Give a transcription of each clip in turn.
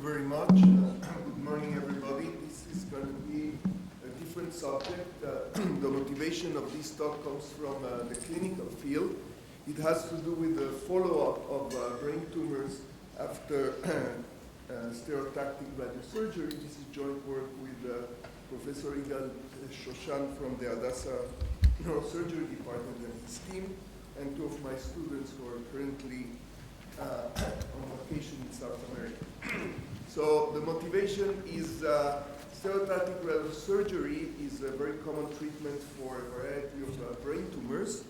very much. Good morning, everybody. This is going to be a different subject. The motivation of this talk comes from the clinical field. It has to do with the follow-up of brain tumors after stereotactic radiosurgery. This is joint work with Professor Yigal from the Hadassah Neurosurgery department and his team, and two of my students who are currently on vacation in South America. So the motivation is stereotactic radiosurgery is a very common treatment for a variety of brain tumors.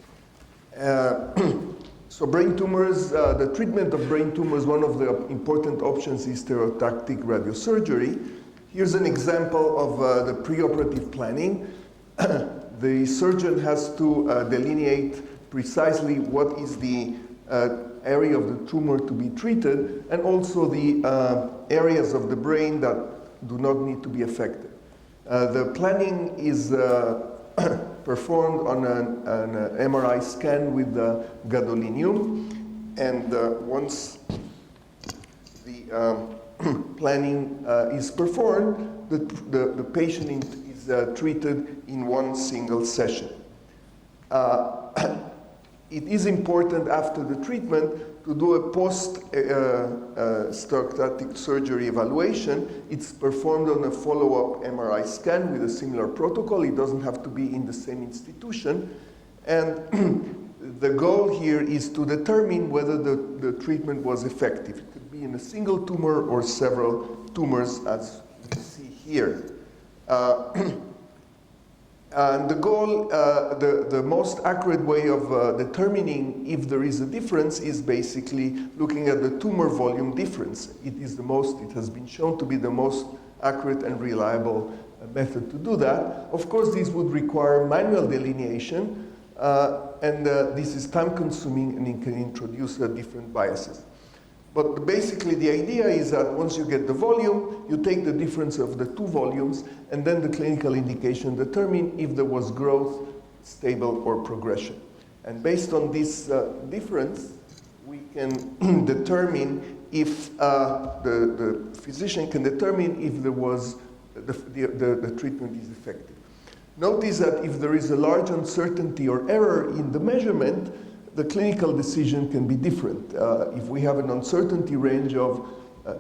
So brain tumors, the treatment of brain tumors, one of the important options is stereotactic radiosurgery. Here's an example of the preoperative planning. The surgeon has to delineate precisely what is the area of the tumor to be treated, and also the areas of the brain that do not need to be affected. The planning is performed on an MRI scan with gadolinium, and once the planning is performed, the patient is treated in one single session. It is important after the treatment to do a post-stereotactic surgery evaluation. It's performed on a follow-up MRI scan with a similar protocol. It doesn't have to be in the same institution. And the goal here is to determine whether the treatment was effective. It could be in a single tumor or several tumors, as you see here. And the goal, the most accurate way of determining if there is a difference is basically looking at the tumor volume difference. It has been shown to be the most accurate and reliable method to do that. Of course, this would require manual delineation, and this is time consuming, and it can introduce different biases. But basically the idea is that once you get the volume, you take the difference of the two volumes, and then the clinical indication determine if there was growth, stable, or progression. And based on this difference, we can determine if the physician can determine if there was the treatment is effective. Notice that if there is a large uncertainty or error in the measurement, the clinical decision can be different. If we have an uncertainty range of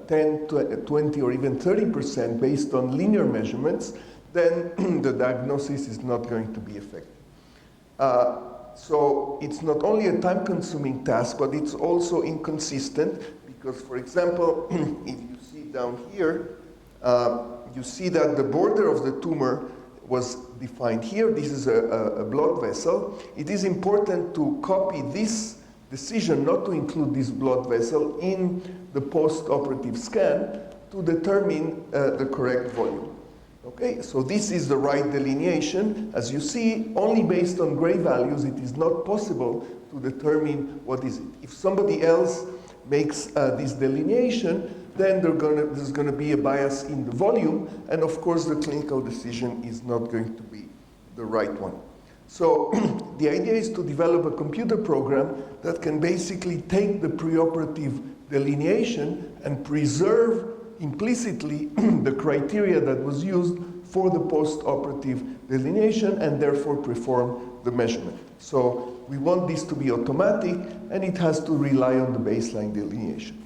10, 20, or even 30% based on linear measurements, then the diagnosis is not going to be effective. So it's not only a time-consuming task, but it's also inconsistent because, for example, if you see down here, you see that the border of the tumor was defined here. This is a blood vessel. It is important to copy this decision not to include this blood vessel in the post-operative scan to determine the correct volume. Okay, so this is the right delineation. As you see, only based on gray values, it is not possible to determine what is it. If somebody else makes this delineation, then there's going to be a bias in the volume, and of course the clinical decision is not going to be the right one. So the idea is to develop a computer program that can basically take the preoperative delineation and preserve implicitly the criteria that was used for the post-operative delineation and therefore perform the measurement. So we want this to be automatic, and it has to rely on the baseline delineation.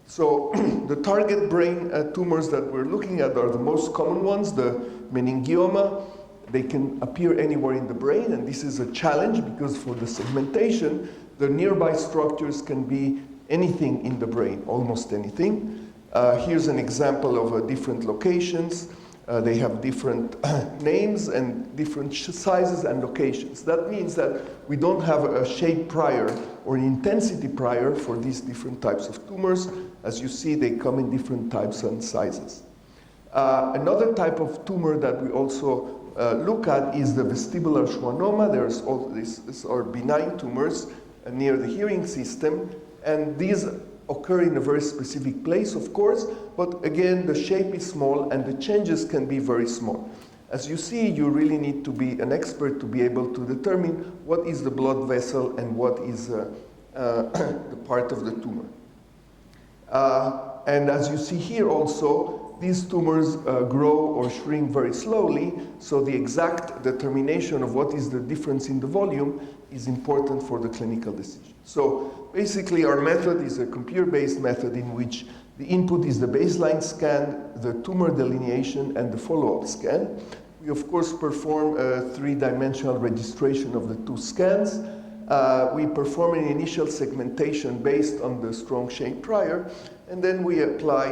So the target brain tumors that we're looking at are the most common ones, the meningioma. They can appear anywhere in the brain, and this is a challenge because for the segmentation, the nearby structures can be anything in the brain, almost anything. Here's an example of different locations. They have different names and different sizes and locations. That means that we don't have a shape prior or an intensity prior for these different types of tumors. As you see, they come in different types and sizes. Another type of tumor that we also look at is the vestibular schwannoma. These are benign tumors near the hearing system, and these occur in a very specific place, of course, but again, the shape is small and the changes can be very small. As you see, you really need to be an expert to be able to determine what is the blood vessel and what is the part of the tumor. And as you see here also, these tumors grow or shrink very slowly, so the exact determination of what is the difference in the volume is important for the clinical decision. So basically our method is a computer-based method in which the input is the baseline scan, the tumor delineation, and the follow-up scan. We of course perform a three-dimensional registration of the two scans. We perform an initial segmentation based on the strong shape prior, and then we apply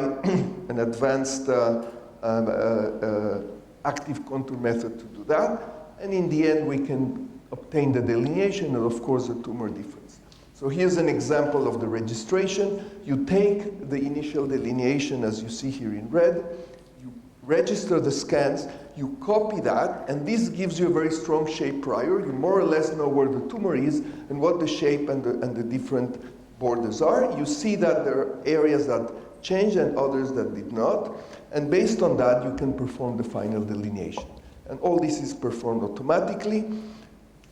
an advanced active contour method to do that. And in the end, we can obtain the delineation and, of course, the tumor difference. So here's an example of the registration. You take the initial delineation, as you see here in red, you register the scans, you copy that, and this gives you a very strong shape prior. You more or less know where the tumor is and what the shape and the different borders are. You see that there are areas that changed and others that did not. And based on that, you can perform the final delineation. And all this is performed automatically.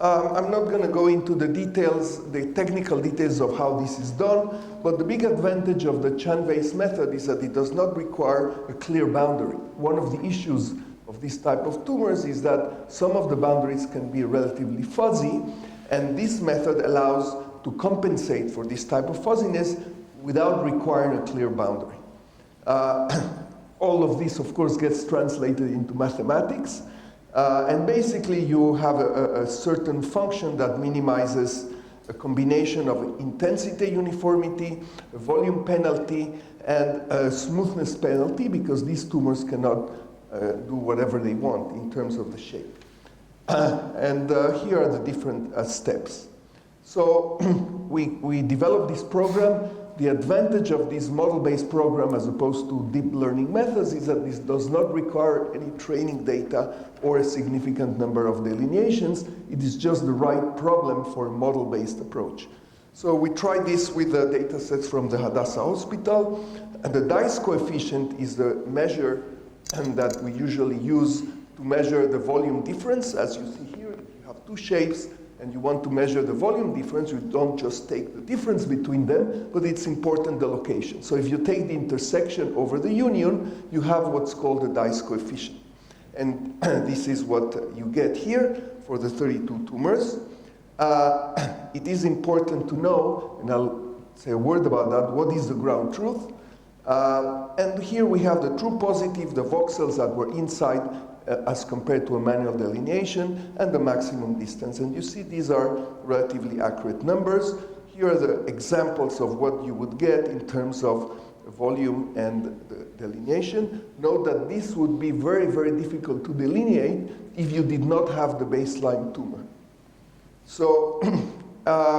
I'm not going to go into the details, the technical details of how this is done, but the big advantage of the Chan-Weiss method is that it does not require a clear boundary. One of the issues of this type of tumors is that some of the boundaries can be relatively fuzzy, and this method allows to compensate for this type of fuzziness without requiring a clear boundary. All of this, of course, gets translated into mathematics, and basically you have a certain function that minimizes a combination of intensity uniformity, a volume penalty, and a smoothness penalty, because these tumors cannot do whatever they want in terms of the shape. And here are the different steps. So we developed this program. The advantage of this model-based program as opposed to deep learning methods is that this does not require any training data or a significant number of delineations. It is just the right problem for a model-based approach. So we tried this with the data sets from the Hadassah hospital, and the dice coefficient is the measure that we usually use to measure the volume difference. As you see here, you have two shapes, and you want to measure the volume difference, you don't just take the difference between them, but it's important the location. So if you take the intersection over the union, you have what's called the dice coefficient. And this is what you get here for the 32 tumors. It is important to know, and I'll say a word about that, what is the ground truth. And here we have the true positive, the voxels that were inside as compared to a manual delineation, and the maximum distance. And you see these are relatively accurate numbers. Here are the examples of what you would get in terms of volume and the delineation. Note that this would be very, very difficult to delineate if you did not have the baseline tumor. So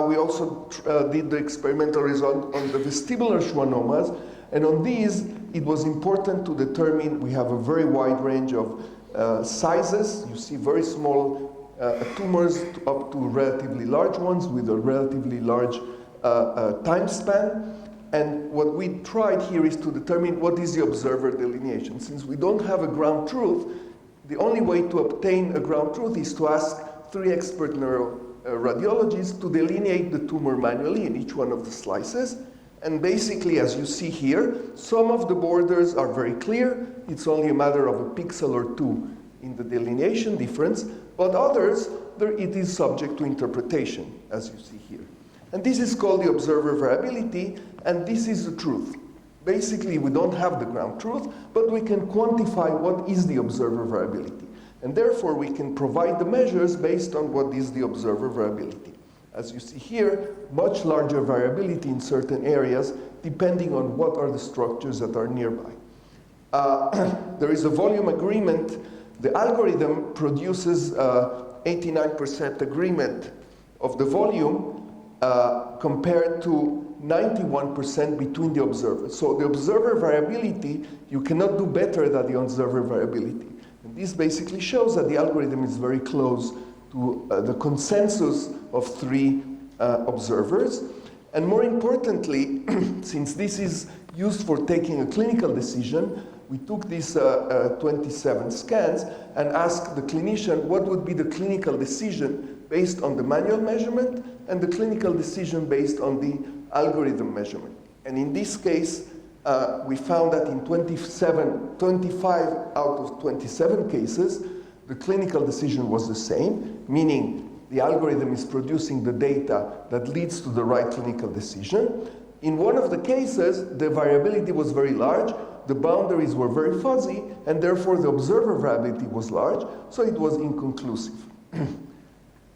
we also did the experimental result on the vestibular schwannomas, and on these, it was important to determine, we have a very wide range of sizes. You see very small tumors up to relatively large ones with a relatively large time span. And what we tried here is to determine what is the observer delineation. Since we don't have a ground truth, the only way to obtain a ground truth is to ask 3 expert neuroradiologists to delineate the tumor manually in each one of the slices. And basically, as you see here, some of the borders are very clear. It's only a matter of a pixel or 2 in the delineation difference. But others, it is subject to interpretation, as you see here. And this is called the observer variability, and this is the truth. Basically, we don't have the ground truth, but we can quantify what is the observer variability. And therefore, we can provide the measures based on what is the observer variability. As you see here, much larger variability in certain areas, depending on what are the structures that are nearby. There is a volume agreement. The algorithm produces 89% agreement of the volume compared to 91% between the observers. So the observer variability, you cannot do better than the observer variability. And this basically shows that the algorithm is very close to the consensus of 3 observers. And more importantly, since this is used for taking a clinical decision, we took these 27 scans and asked the clinician what would be the clinical decision based on the manual measurement and the clinical decision based on the algorithm measurement. And in this case, we found that in 25 out of 27 cases, the clinical decision was the same, meaning the algorithm is producing the data that leads to the right clinical decision. In one of the cases, the variability was very large, the boundaries were very fuzzy, and therefore the observer variability was large, so it was inconclusive.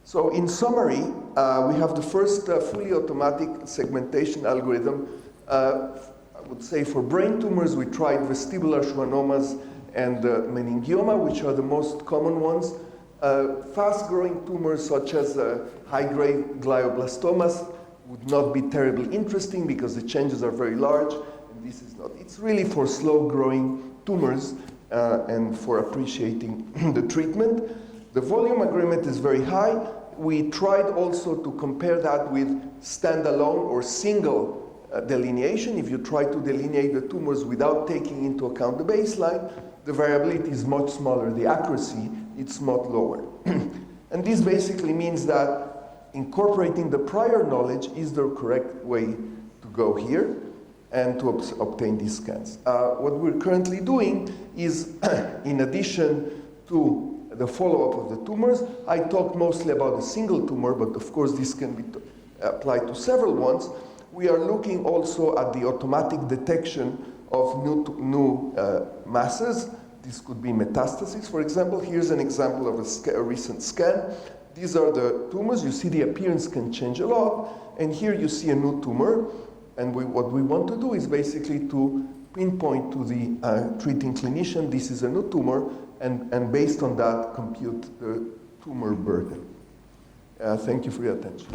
So in summary, we have the first fully automatic segmentation algorithm. I would say for brain tumors, we tried vestibular schwannomas and meningioma, which are the most common ones. Fast-growing tumors such as high-grade glioblastomas would not be terribly interesting because the changes are very large, and this is not. It's really for slow-growing tumors and for appreciating the treatment. The volume agreement is very high. We tried also to compare that with standalone or single delineation. If you try to delineate the tumors without taking into account the baseline, the variability is much smaller. The accuracy, it's much lower. And this basically means that incorporating the prior knowledge is the correct way to go here and to obtain these scans. What we're currently doing is, in addition to the follow-up of the tumors, I talked mostly about a single tumor, but of course this can be applied to several ones. We are looking also at the automatic detection of new masses. This could be metastases, for example. Here's an example of a recent scan. These are the tumors. You see the appearance can change a lot. And here you see a new tumor. And what we want to do is basically to pinpoint to the treating clinician, this is a new tumor, and based on that, compute the tumor burden. Thank you for your attention.